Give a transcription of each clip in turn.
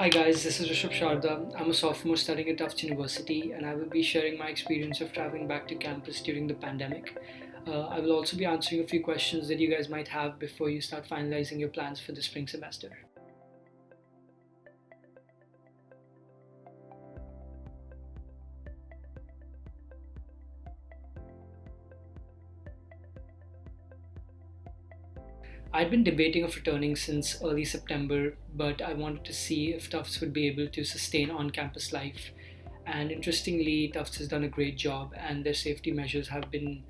Hi guys, this is Rishbah Sharda. I'm a sophomore studying at Tufts University and I will be sharing my experience of traveling back to campus during the pandemic. I will also be answering a few questions that you guys might have before you start finalizing your plans for the spring semester. I'd been debating of returning since early September, but I wanted to see if Tufts would be able to sustain on-campus life. And interestingly, Tufts has done a great job, and their safety measures have been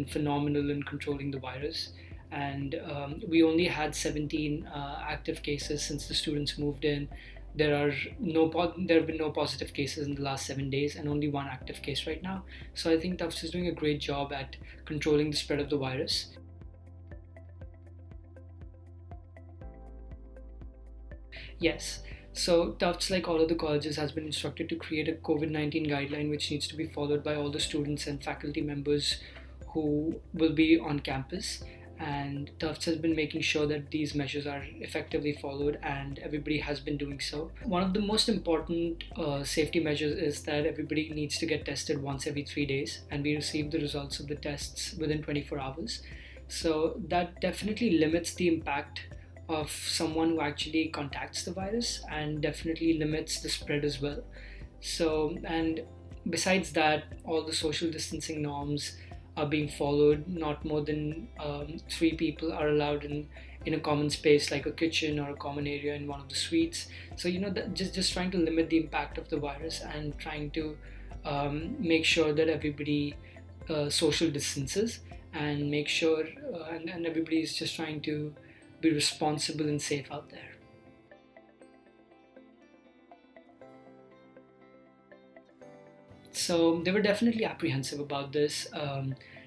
phenomenal in controlling the virus. And we only had 17 active cases since the students moved in. There have been no positive cases in the last 7 days, and only one active case right now. So I think Tufts is doing a great job at controlling the spread of the virus. Yes. So Tufts, like all other colleges, has been instructed to create a COVID-19 guideline which needs to be followed by all the students and faculty members who will be on campus. And Tufts has been making sure that these measures are effectively followed, and everybody has been doing so. One of the most important safety measures is that everybody needs to get tested once every 3 days, and we receive the results of the tests within 24 hours. So that definitely limits the impact of someone who actually contacts the virus and definitely limits the spread as well. So, and besides that, all the social distancing norms are being followed. Not more than three people are allowed in a common space like a kitchen or a common area in one of the suites. So just trying to limit the impact of the virus and trying to make sure that everybody social distances and make sure and everybody is just trying to be responsible and safe out there. So they were definitely apprehensive about this.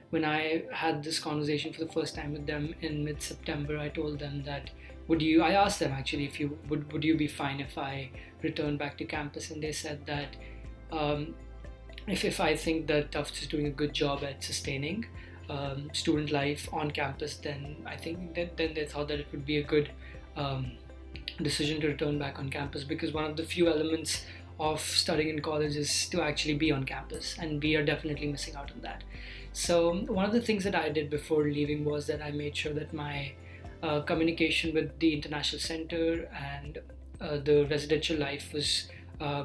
When I had this conversation for the first time with them in mid-September, I told them that I asked them actually if would you be fine if I return back to campus, and they said that um, if I think that Tufts is doing a good job at sustaining student life on campus, then I think that then they thought that it would be a good um, decision to return back on campus, because one of the few elements of studying in college is to actually be on campus, and we are definitely missing out on that. So one of the things that I did before leaving was that I made sure that my communication with the international center and the residential life was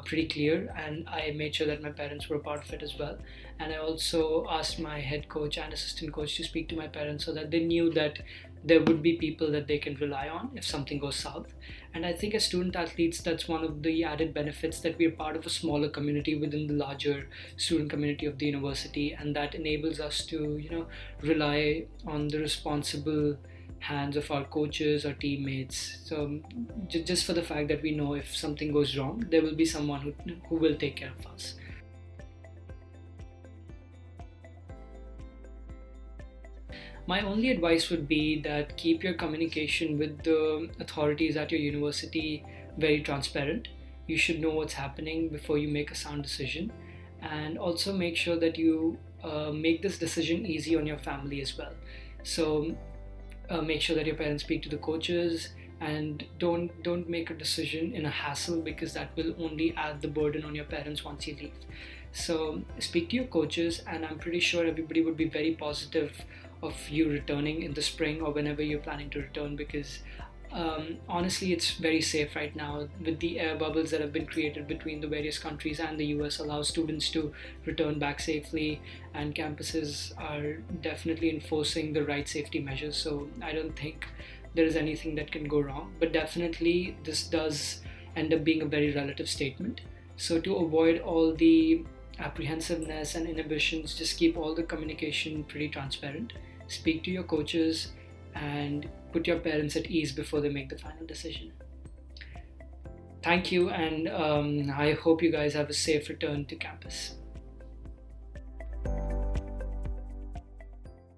pretty clear, and I made sure that my parents were a part of it as well. And I also asked my head coach and assistant coach to speak to my parents so that they knew that there would be people that they can rely on if something goes south. And I think as student athletes, that's one of the added benefits, that we're part of a smaller community within the larger student community of the university, and that enables us to, rely on the responsible hands of our coaches or teammates. So just for the fact that we know if something goes wrong, there will be someone who will take care of us. My only advice would be that keep your communication with the authorities at your university very transparent. You should know what's happening before you make a sound decision, and also make sure that you make this decision easy on your family as well. So make sure that your parents speak to the coaches, and don't make a decision in a hassle, because that will only add the burden on your parents once you leave. So speak to your coaches, and I'm pretty sure everybody would be very positive of you returning in the spring or whenever you're planning to return, because honestly, it's very safe right now with the air bubbles that have been created between the various countries, and the US allows students to return back safely, and campuses are definitely enforcing the right safety measures. So I don't think there is anything that can go wrong, but definitely this does end up being a very relative statement. So to avoid all the apprehensiveness and inhibitions, just keep all the communication pretty transparent. Speak to your coaches and put your parents at ease before they make the final decision. Thank you, and I hope you guys have a safe return to campus.